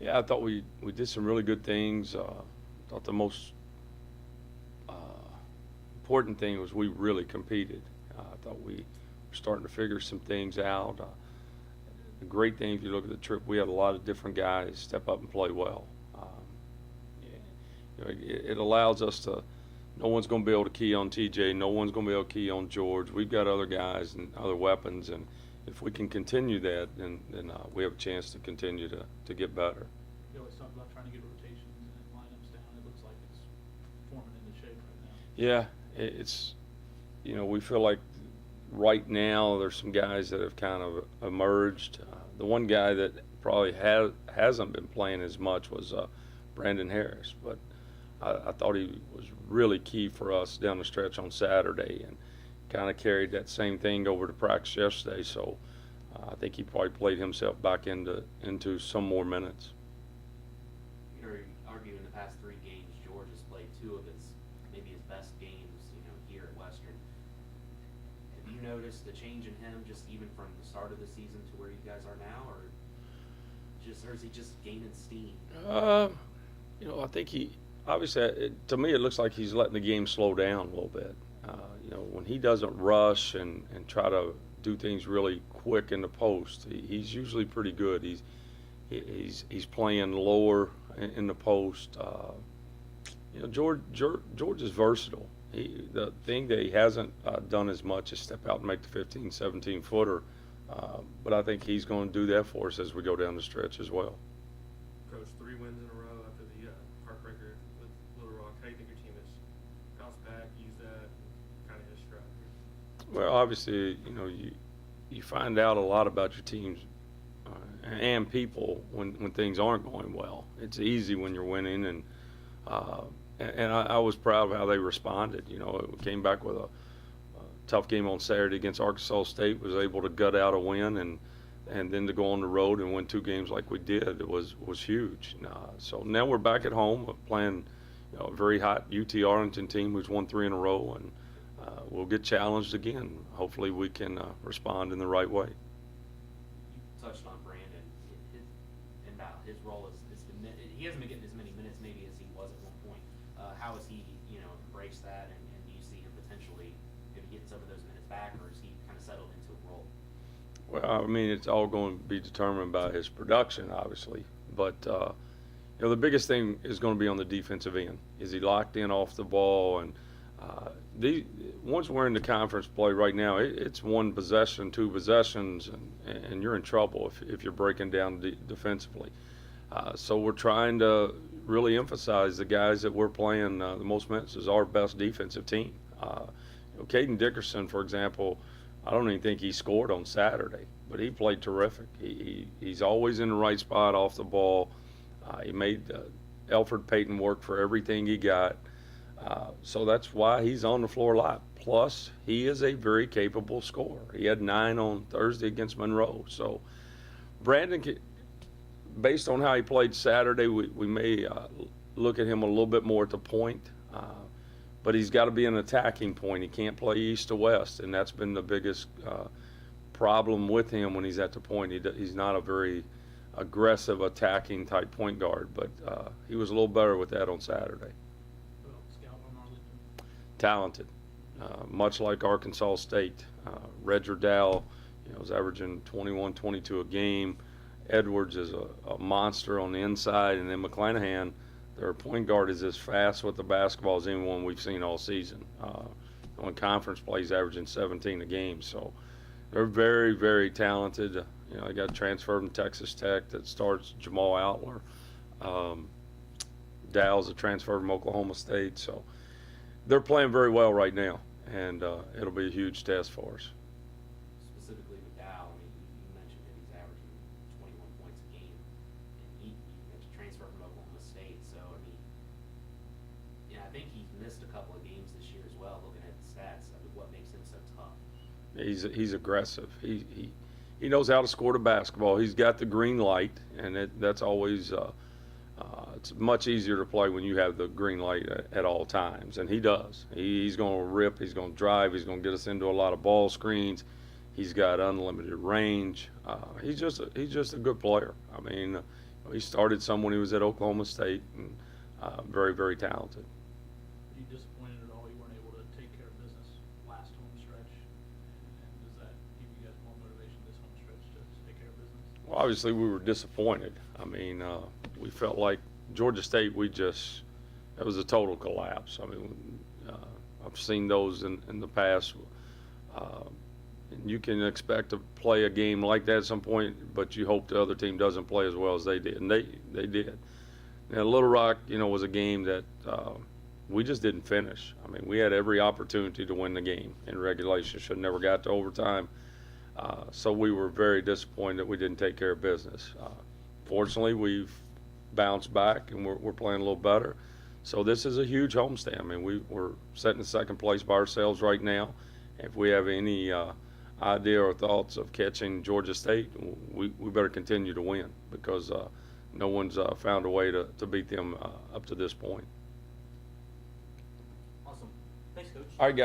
Yeah, I thought we did some really good things. Thought the most uh, important thing was we really competed. I thought we were starting to figure some things out. The great thing, if you look at the trip, we had a lot of different guys step up and play well. Yeah, it allows us to. No one's going to be able to key on TJ. No one's going to be able to key on George. We've got other guys and other weapons, and if we can continue that, then we have a chance to continue to get better. You always talk about trying to get rotations and lineups down. It looks like it's forming into shape right now. Yeah, it's we feel like right now there's some guys that have kind of emerged. The one guy that probably hasn't been playing as much was Brandon Harris, but I thought he was really key for us down the stretch on Saturday and kind of carried that same thing over to practice yesterday. So I think he probably played himself back into some more minutes. You know, arguing the past 3 games, George has played 2 of maybe his best games, here at Western. Have you noticed a change in him just even from the start of the season to where you guys are now, or is he just gaining steam? I think he obviously, to me, it looks like he's letting the game slow down a little bit. When he doesn't rush and try to do things really quick in the post, he's usually pretty good. He's playing lower in the post. George is versatile. The thing that he hasn't done as much is step out and make the 15, 17 footer. But I think he's going to do that for us as we go down the stretch as well. Coach, 3 wins in a row after the heartbreaker with Little Rock. How do you think your team has bounced back, used that, and kind of hit stride here? Well, obviously, you find out a lot about your teams and people when things aren't going well. It's easy when you're winning, and I was proud of how they responded. It came back with a tough game on Saturday against Arkansas State, was able to gut out a win, and then to go on the road and win 2 games like we did, it was huge. So now we're back at home playing a very hot UT Arlington team who's won 3 in a row, and we'll get challenged again. Hopefully we can respond in the right way. You touched on Brandon and about his role he hasn't been getting as many minutes maybe as he was at one point. How has he embraced that, and do you see him potentially maybe getting some of those minutes back, or is he kind of settled into a role? Well, I mean, it's all going to be determined by his production, obviously. But, the biggest thing is going to be on the defensive end. Is he locked in off the ball? And once we're in the conference play right now, it's 1 possession, 2 possessions, and you're in trouble if you're breaking down defensively. So we're trying to really emphasize the guys that we're playing the most minutes is our best defensive team. Caden Dickerson, for example, I don't even think he scored on Saturday, but he played terrific. He's always in the right spot off the ball. He made Elford Payton work for everything he got. So that's why he's on the floor a lot. Plus, he is a very capable scorer. He had 9 on Thursday against Monroe. So Brandon, based on how he played Saturday, we may look at him a little bit more at the point. But he's got to be an attacking point. He can't play east to west, and that's been the biggest problem with him when he's at the point. He's not a very aggressive attacking type point guard, but he was a little better with that on Saturday. Scout on Arlington. Talented, much like Arkansas State. Redger Dow, was averaging 21, 22 a game. Edwards is a monster on the inside, and then McClanahan, their point guard, is as fast with the basketball as anyone we've seen all season. On conference play, he's averaging 17 a game. So they're very, very talented. They got a transfer from Texas Tech that starts Jamal Outler. Dow's a transfer from Oklahoma State. So they're playing very well right now, and it'll be a huge test for us. Specifically with Dow, you mentioned that he's averaging 21 points a game, and you mentioned transfer from Oklahoma State. So I think he's missed a couple of games this year as well. Looking at the stats, what makes him so tough? He's aggressive. He knows how to score the basketball. He's got the green light, and that's always it's much easier to play when you have the green light at all times, and he does. He's going to rip. He's going to drive. He's going to get us into a lot of ball screens. He's got unlimited range. He's just a good player. I mean, He started some when he was at Oklahoma State, and very, very talented. Are you disappointed at all you weren't able to take care of business last home stretch? And does that give you guys more motivation this home stretch to take care of business? Well, obviously, we were disappointed. I mean, we felt like Georgia State, it was a total collapse. I mean, I've seen those in the past. And you can expect to play a game like that at some point, but you hope the other team doesn't play as well as they did. And they did. Now, Little Rock, was a game that we just didn't finish. I mean, we had every opportunity to win the game in regulation. Should have never got to overtime. So we were very disappointed that we didn't take care of business. Fortunately, we've bounced back and we're playing a little better. So this is a huge homestand. I mean, we're sitting in second place by ourselves right now. If we have any idea or thoughts of catching Georgia State, we better continue to win because no one's found a way to beat them up to this point. Awesome. Thanks, Coach. All right, guys.